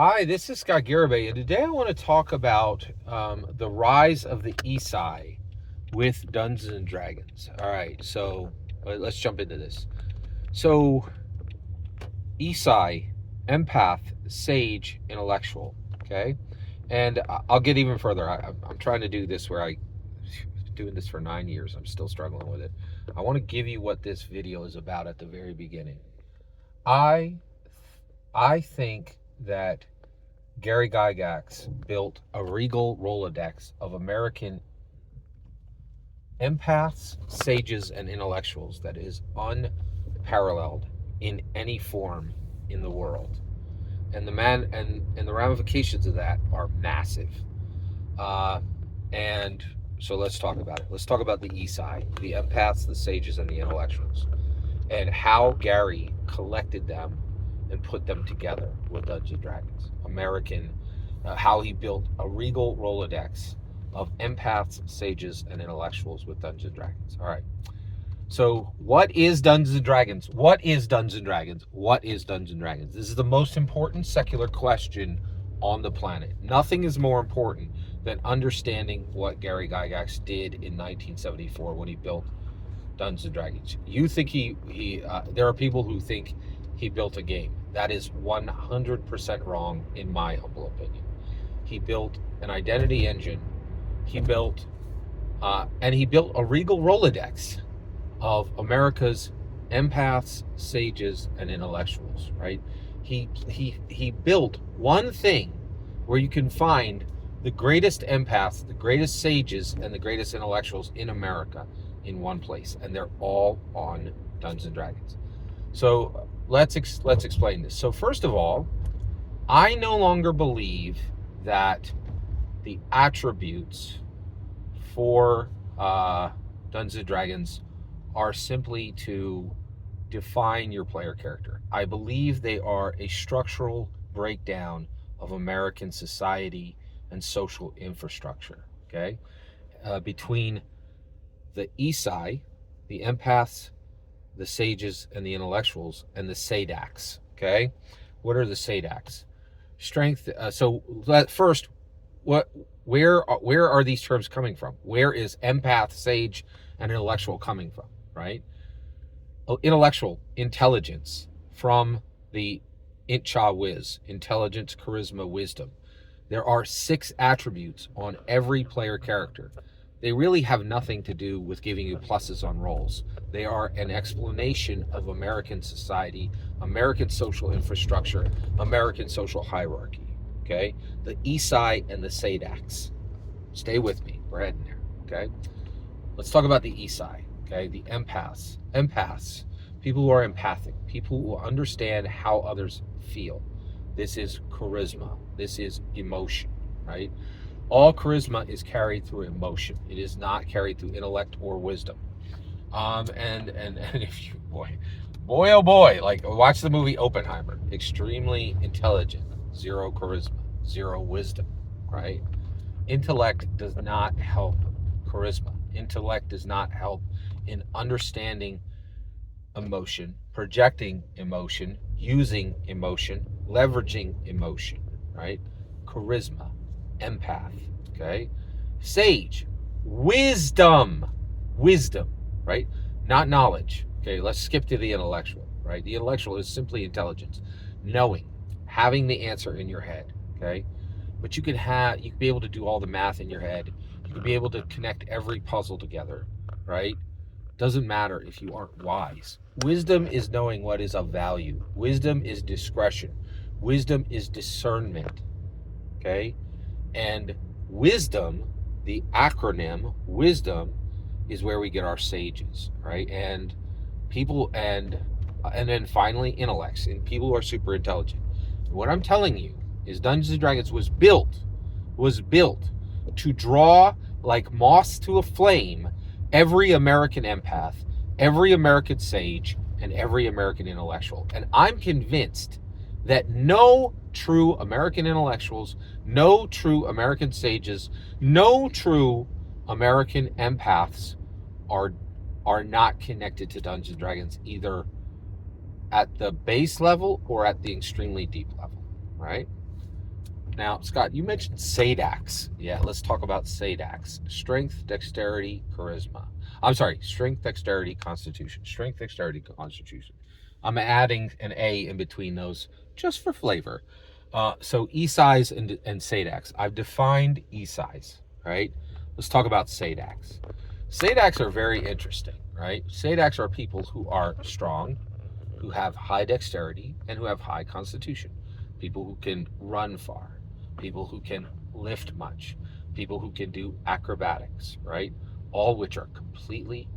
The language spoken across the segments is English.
Hi, this is Scott Garibay, and today I want to talk about the rise of the ESI with Dungeons and Dragons. All right, so let's jump into this. So, ESI, empath, sage, intellectual. Okay, and I'll get even further. I'm trying to do this where I doing this for 9 years. I'm still struggling with it. I want to give you what this video is about at the very beginning. I I think that Gary Gygax built a regal Rolodex of American empaths, sages, and intellectuals that is unparalleled in any form in the world. And the ramifications of that are massive. And so let's talk about it. Let's talk about the ESI, the empaths, the sages, and the intellectuals, and how Gary collected them and put them together with Dungeons and Dragons. How he built a regal Rolodex of empaths, sages, and intellectuals with Dungeons and Dragons. All right. So, what is Dungeons and Dragons? What is Dungeons and Dragons? What is Dungeons and Dragons? This is the most important secular question on the planet. Nothing is more important than understanding what Gary Gygax did in 1974 when he built Dungeons and Dragons. You think there are people who think he built a game. That is 100% wrong, in my humble opinion. He built an identity engine. He built a regal Rolodex of America's empaths, sages, and intellectuals. Right? He built one thing where you can find the greatest empaths, the greatest sages, and the greatest intellectuals in America in one place, and they're all on Dungeons and Dragons. So let's explain this. So first of all, I no longer believe that the attributes for Dungeons and Dragons are simply to define your player character. I believe they are a structural breakdown of American society and social infrastructure. Okay, between the ESI, the empaths, the sages, and the intellectuals, and the SADACs. Okay, what are the SADACs? Strength. First, where are these terms coming from? Where is empath, sage, and intellectual coming from? Right? Intellectual, intelligence, from the IMHO whiz, intelligence, charisma, wisdom. There are 6 attributes on every player character. They really have nothing to do with giving you pluses on rolls. They are an explanation of American society, American social infrastructure, American social hierarchy. Okay? The ESI and the SADACs. Stay with me. We're heading there. Okay? Let's talk about the ESI. Okay? The empaths. Empaths. People who are empathic. People who understand how others feel. This is charisma. This is emotion. Right? All charisma is carried through emotion. It is not carried through intellect or wisdom. And if you boy oh boy, like watch the movie Oppenheimer. Extremely intelligent, 0 charisma, 0 wisdom, right? Intellect does not help charisma. Intellect does not help in understanding emotion, projecting emotion, using emotion, leveraging emotion, right? Charisma, empath, okay? Sage, wisdom, right? Not knowledge. Okay, let's skip to the intellectual, right? The intellectual is simply intelligence, knowing, having the answer in your head, okay? But you could be able to do all the math in your head. You could be able to connect every puzzle together, right? Doesn't matter if you aren't wise. Wisdom is knowing what is of value. Wisdom is discretion. Wisdom is discernment, okay? And wisdom, the acronym wisdom, is where we get our sages, right? And then finally intellects, and people who are super intelligent. What I'm telling you is Dungeons and Dragons was built to draw like moths to a flame every American empath, every American sage, and every American intellectual. And I'm convinced that no true American intellectuals, no true American sages, no true American empaths are not connected to Dungeons and Dragons, either at the base level or at the extremely deep level, right? Now, Scott, you mentioned SADAX. Yeah, let's talk about SADAX. Strength, dexterity, charisma. I'm sorry, strength, dexterity, constitution. Strength, dexterity, constitution. I'm adding an A in between those just for flavor. So ESIs and SADAX. I've defined ESIs, right? Let's talk about SADAX. SADAX are very interesting, right? SADAX are people who are strong, who have high dexterity, and who have high constitution. People who can run far, people who can lift much, people who can do acrobatics, right? All which are completely,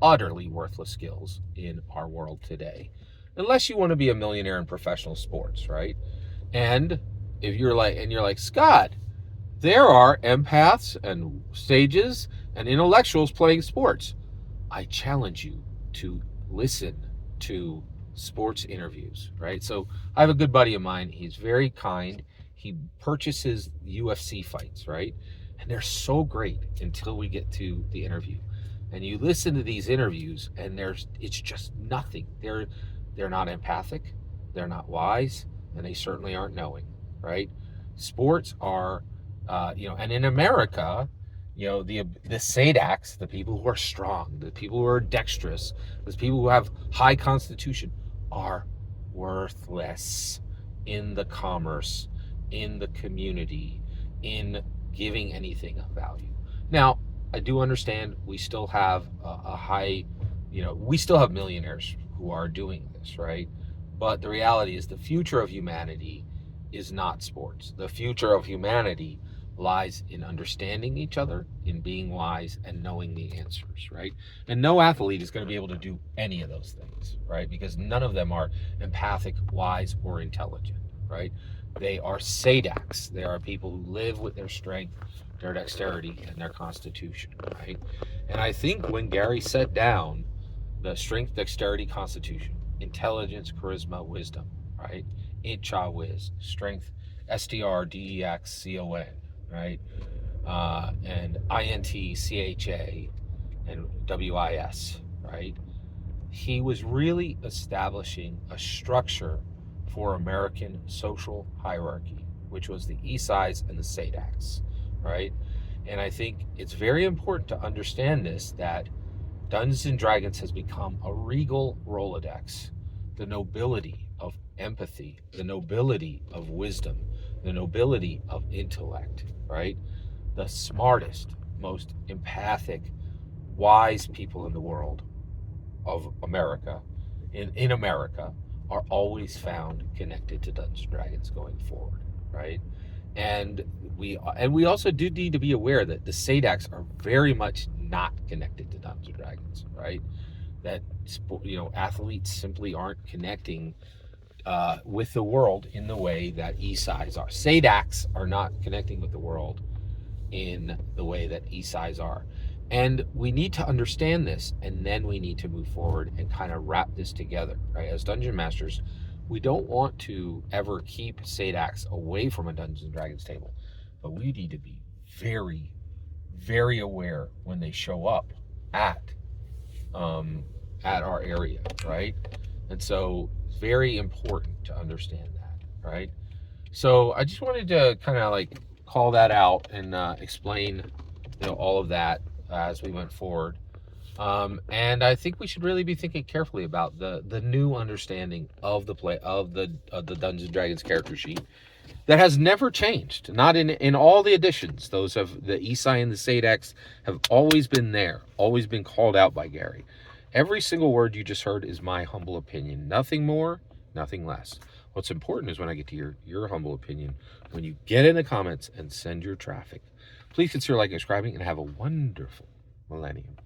utterly worthless skills in our world today. Unless you want to be a millionaire in professional sports, right? And if you're like, Scott, there are empaths and sages and intellectuals playing sports. I challenge you to listen to sports interviews, right? So I have a good buddy of mine. He's very kind. He purchases UFC fights, right? And they're so great until we get to the interview. And you listen to these interviews and it's just nothing. They're not empathic, they're not wise, and they certainly aren't knowing, right? Sports are and in America, the SADAX, the people who are strong, the people who are dexterous, the people who have high constitution are worthless in the commerce, in the community, in giving anything of value. Now, I do understand we still have a high, we still have millionaires who are doing this, right? But the reality is the future of humanity is not sports. The future of humanity lies in understanding each other, in being wise, and knowing the answers, right? And no athlete is going to be able to do any of those things, right? Because none of them are empathic, wise, or intelligent, right? They are SADAX. They are people who live with their strength, their dexterity, and their constitution, right? And I think when Gary set down the strength, dexterity, constitution, intelligence, charisma, wisdom, right? IMHO whiz, strength, STRDEXCON, right? And INTCHA and WIS, right? He was really establishing a structure for American social hierarchy, which was the ESIs and the SADAX, right? And I think it's very important to understand this, that Dungeons and Dragons has become a regal Rolodex. The nobility of empathy, the nobility of wisdom, the nobility of intellect, right? The smartest, most empathic, wise people in the world of America, in America, are always found connected to Dungeons and Dragons going forward, right? And we also do need to be aware that the SADAX are very much not connected to Dungeons and Dragons, right? That athletes simply aren't connecting with the world in the way that ESIs are. SADAX are not connecting with the world in the way that ESIs are. And we need to understand this, and then we need to move forward and kind of wrap this together, right? As Dungeon Masters, we don't want to ever keep SADAX away from a Dungeons and Dragons table, but we need to be very, very aware when they show up at our area, right? And so it's very important to understand that, right? So I just wanted to kind of like call that out and explain, all of that as we went forward. And I think we should really be thinking carefully about the new understanding of the play of the Dungeons and Dragons character sheet that has never changed. Not in all the editions. Those of the ESI and the SADAX have always been there, always been called out by Gary. Every single word you just heard is my humble opinion. Nothing more, nothing less. What's important is when I get to your humble opinion, when you get in the comments and send your traffic. Please consider liking and subscribing, and have a wonderful millennium.